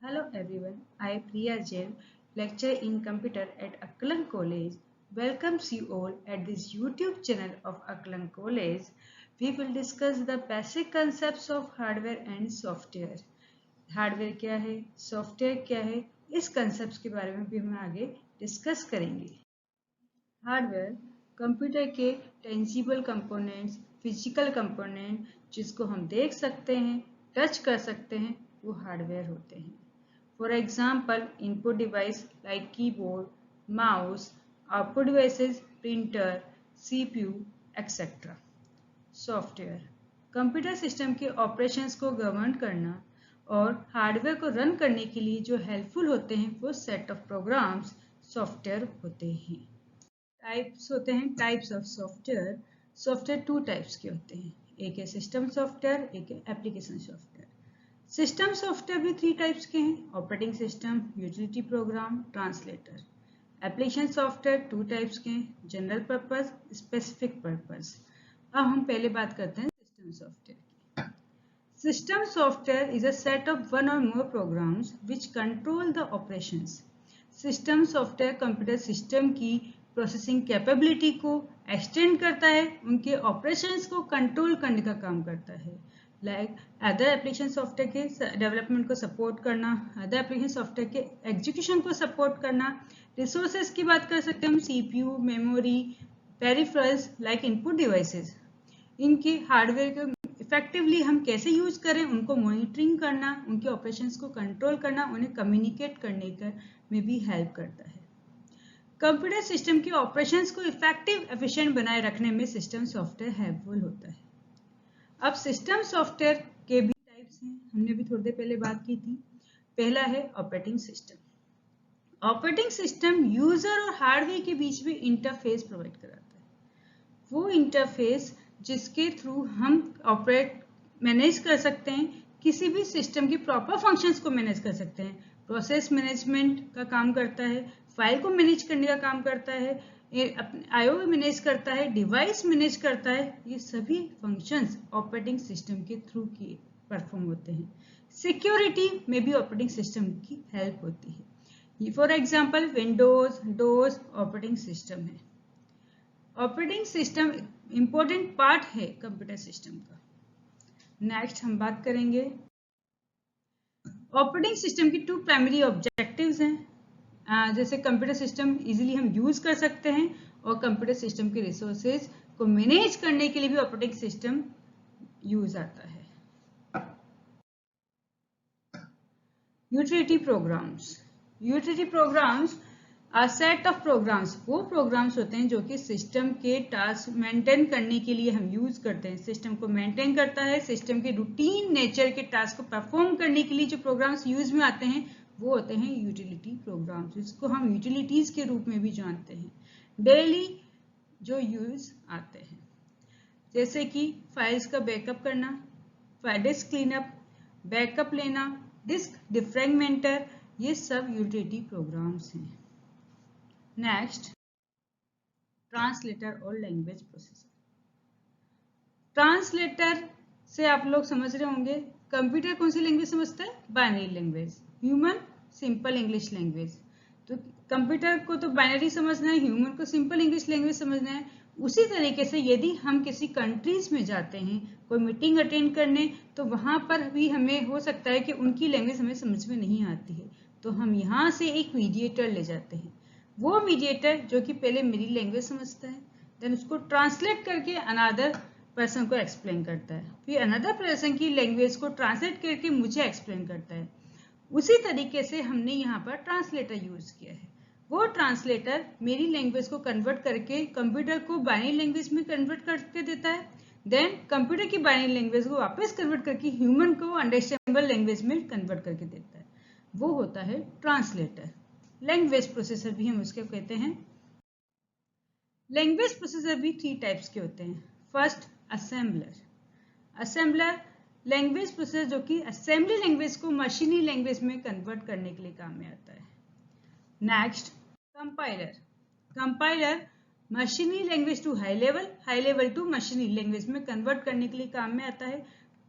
Hello everyone, I Priya Jain, lecturer in computer at Aklan College, welcomes you all at this YouTube channel of Aklan College. We will discuss the basic concepts of hardware and software. Hardware क्या है, software क्या है, इस concept के बारे में भी हम आगे डिस्कस करेंगे। हार्डवेयर कंप्यूटर के टेंजिबल कंपोनेंट्स, फिजिकल कंपोनेंट जिसको हम देख सकते हैं, टच कर सकते हैं, वो हार्डवेयर होते हैं। For example, input device like keyboard, mouse, output devices, printer, CPU, etc. Software computer system के ऑपरेशंस को गवर्न करना और हार्डवेयर को रन करने के लिए जो हेल्पफुल होते हैं वो सेट ऑफ प्रोग्राम्स सॉफ्टवेयर होते हैं। टाइप्स होते हैं, types of software. Software two types के होते हैं, एक है सिस्टम सॉफ्टवेयर, एक है एप्लीकेशन सॉफ्टवेयर। सिस्टम सॉफ्टवेयर भी थ्री टाइप्स के हैं, operating system, utility programme, translator. Application software two types के हैं, जनरल पर्पस, स्पेसिफिक पर्पस। अब हम पहले बात करते हैं सिस्टम सॉफ्टवेयर की। System software is a set of one और more programs which control the operations. System software computer system की प्रोसेसिंग कैपेबिलिटी को एक्सटेंड करता है, उनके ऑपरेशंस को कंट्रोल करने का काम करता है। लाइक अदर एप्लीकेशन सॉफ्टवेयर के डेवलपमेंट को सपोर्ट करना, अदर एप्लीकेशन सॉफ्टवेयर के एग्जीक्यूशन को सपोर्ट करना। रिसोर्सेज की बात कर सकते हैं हम, CPU, memory, peripherals like input devices. इनके हार्डवेयर को इफेक्टिवली हम कैसे यूज करें, उनको मॉनिटरिंग करना, उनके ऑपरेशंस को कंट्रोल करना, उन्हें कम्युनिकेट करने में भी हेल्प करता है। कंप्यूटर सिस्टम के ऑपरेशंस को इफेक्टिव एफिशिएंट बनाए रखने में सिस्टम सॉफ्टवेयर हेल्पफुल होता है। अब सिस्टम सॉफ्टवेयर के भी टाइप्स हैं, हमने भी थोड़ी देर पहले बात की थी। पहला है operating system. Operating system user और हार्डवेयर के बीच में इंटरफेस प्रोवाइड कराता है। वो इंटरफेस जिसके थ्रू हम मैनेज कर सकते हैं, किसी भी सिस्टम की प्रॉपर फंक्शंस को मैनेज कर सकते हैं। प्रोसेस मैनेजमेंट का काम करता है, फाइल को मैनेज करने का काम करता है, आईओ मैनेज करता है, डिवाइस मैनेज करता है। ये सभी फंक्शंस ऑपरेटिंग सिस्टम के थ्रू की परफॉर्म होते हैं। सिक्योरिटी में भी ऑपरेटिंग सिस्टम की हेल्प होती है। For example Windows, DOS operating system है। ऑपरेटिंग सिस्टम इंपॉर्टेंट पार्ट है कंप्यूटर सिस्टम का। नेक्स्ट हम बात करेंगे, ऑपरेटिंग सिस्टम की टू प्राइमरी ऑब्जेक्टिव्स हैं। जैसे कंप्यूटर सिस्टम इजीली हम यूज कर सकते हैं और कंप्यूटर सिस्टम के रिसोर्सेज को मैनेज करने के लिए भी ऑपरेटिंग सिस्टम यूज आता है। Utility programs. Utility programs set of programs, वो प्रोग्राम्स होते हैं जो कि सिस्टम के टास्क मेंटेन करने के लिए हम यूज करते हैं। सिस्टम को मेंटेन करता है, सिस्टम के रूटीन नेचर के टास्क को परफॉर्म करने के लिए जो प्रोग्राम्स यूज में आते हैं वो होते हैं यूटिलिटी प्रोग्राम्स, जिसको हम यूटिलिटीज के रूप में भी जानते हैं। डेली जो यूज आते हैं जैसे कि फाइल्स का बैकअप करना, डिस्क क्लीनअप, बैकअप लेना, डिस्क डिफ्रैगमेंटर, ये सब यूटिलिटी प्रोग्राम्स हैं। नेक्स्ट, ट्रांसलेटर और लैंग्वेज प्रोसेसर। ट्रांसलेटर से आप लोग समझ रहे होंगे, कंप्यूटर कौन सी लैंग्वेज समझता है? Binary language. Human simple English language. तो कंप्यूटर को तो बाइनरी समझना है, ह्यूमन को सिंपल इंग्लिश लैंग्वेज समझना है। उसी तरीके से यदि हम किसी कंट्रीज में जाते हैं कोई मीटिंग अटेंड करने, तो वहां पर भी हमें हो सकता है कि उनकी लैंग्वेज हमें समझ में नहीं आती है, तो हम यहाँ से एक मीडिएटर ले जाते हैं। वो मीडिएटर जो कि पहले मेरी लैंग्वेज समझता है, देन उसको ट्रांसलेट करके अनदर पर्सन को एक्सप्लेन करता है, फिर अनदर पर्सन की लैंग्वेज को ट्रांसलेट करके मुझे एक्सप्लेन करता है। उसी तरीके से हमने यहाँ पर ट्रांसलेटर यूज किया है। वो ट्रांसलेटर मेरी लैंग्वेज को कन्वर्ट करके कंप्यूटर को बाइनरी लैंग्वेज में कन्वर्ट करके देता है, देन कंप्यूटर की बाइनरी लैंग्वेज को वापस कन्वर्ट करके ह्यूमन को अंडरस्टैंडेबल लैंग्वेज में कन्वर्ट करके देता है। वो होता है ट्रांसलेटर। लैंग्वेज प्रोसेसर भी हम उसके कहते हैं। लैंग्वेज प्रोसेसर भी थ्री टाइप्स के होते हैं। First, assembler. Assembler language processor जो कि असेंबली लैंग्वेज को मशीनी लैंग्वेज में कन्वर्ट करने के लिए काम में आता है। Next, compiler. कंपाइलर मशीनी language to high level to मशीनी लैंग्वेज में कन्वर्ट करने के लिए काम में आता है।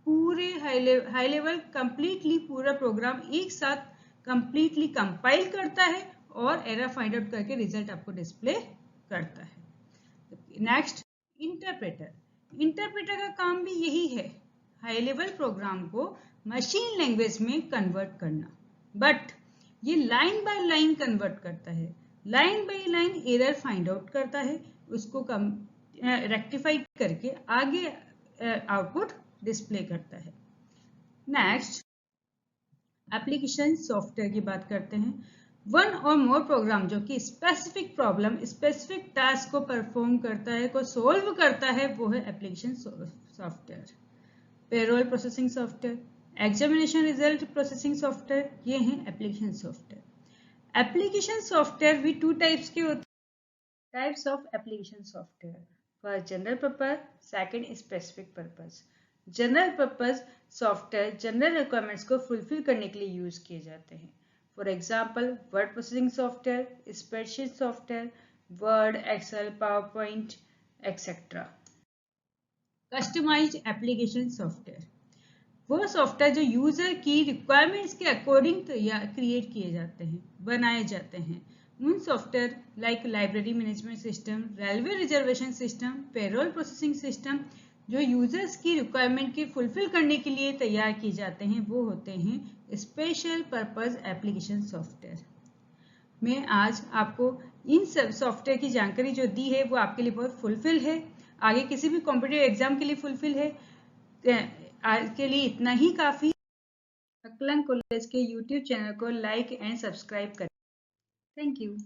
पूरे हाई लेवल कंप्लीटली पूरा प्रोग्राम एक साथ कंप्लीटली कंपाइल करता है और एरर फाइंड आउट करके रिजल्ट आपको डिस्प्ले करता है। नेक्स्ट, इंटरप्रेटर का काम भी यही है, हाई लेवल प्रोग्राम को मशीन लैंग्वेज में कन्वर्ट करना, बट ये लाइन बाय लाइन कन्वर्ट करता है, line by line error find out करता है, उसको रेक्टिफाई करके आगे आउटपुट डिस्प्ले करता है। नेक्स्ट, एप्लीकेशन सॉफ्टवेयर की बात करते हैं। वन और मोर प्रोग्राम जो कि स्पेसिफिक प्रॉब्लम, स्पेसिफिक टास्क को परफॉर्म करता है, को सोल्व करता है, वो है application software. Payroll processing software, examination result processing software, ये हैं एप्लीकेशन सॉफ्टवेयर। एप्लीकेशन सॉफ्टवेयर भी टू टाइप्स के होते हैं। Types of application software, first general purpose, second specific purpose. General purpose software general requirements को फुलफिल करने के लिए यूज किए जाते हैं। For example, word processing software, spreadsheet software, word, excel, power point etcetera. Customised application software, वो software जो user की रिक्वायरमेंट्स के अकॉर्डिंग क्रिएट किए जाते हैं, बनाए जाते हैं। उन software like library management system, railway reservation system, payroll processing system, जो यूजर्स की रिक्वायरमेंट के फुलफिल करने के लिए तैयार किए जाते हैं, वो होते हैं स्पेशल पर्पस एप्लीकेशन सॉफ्टवेयर। मैं आज आपको इन सब सॉफ्टवेयर की जानकारी जो दी है वो आपके लिए बहुत फुलफिल है, आगे किसी भी कॉम्पिटिटिव एग्जाम के लिए फुलफिल है। आज के लिए इतना ही काफी। अकलन कॉलेज के YouTube चैनल को लाइक एंड सब्सक्राइब करें। Thank you.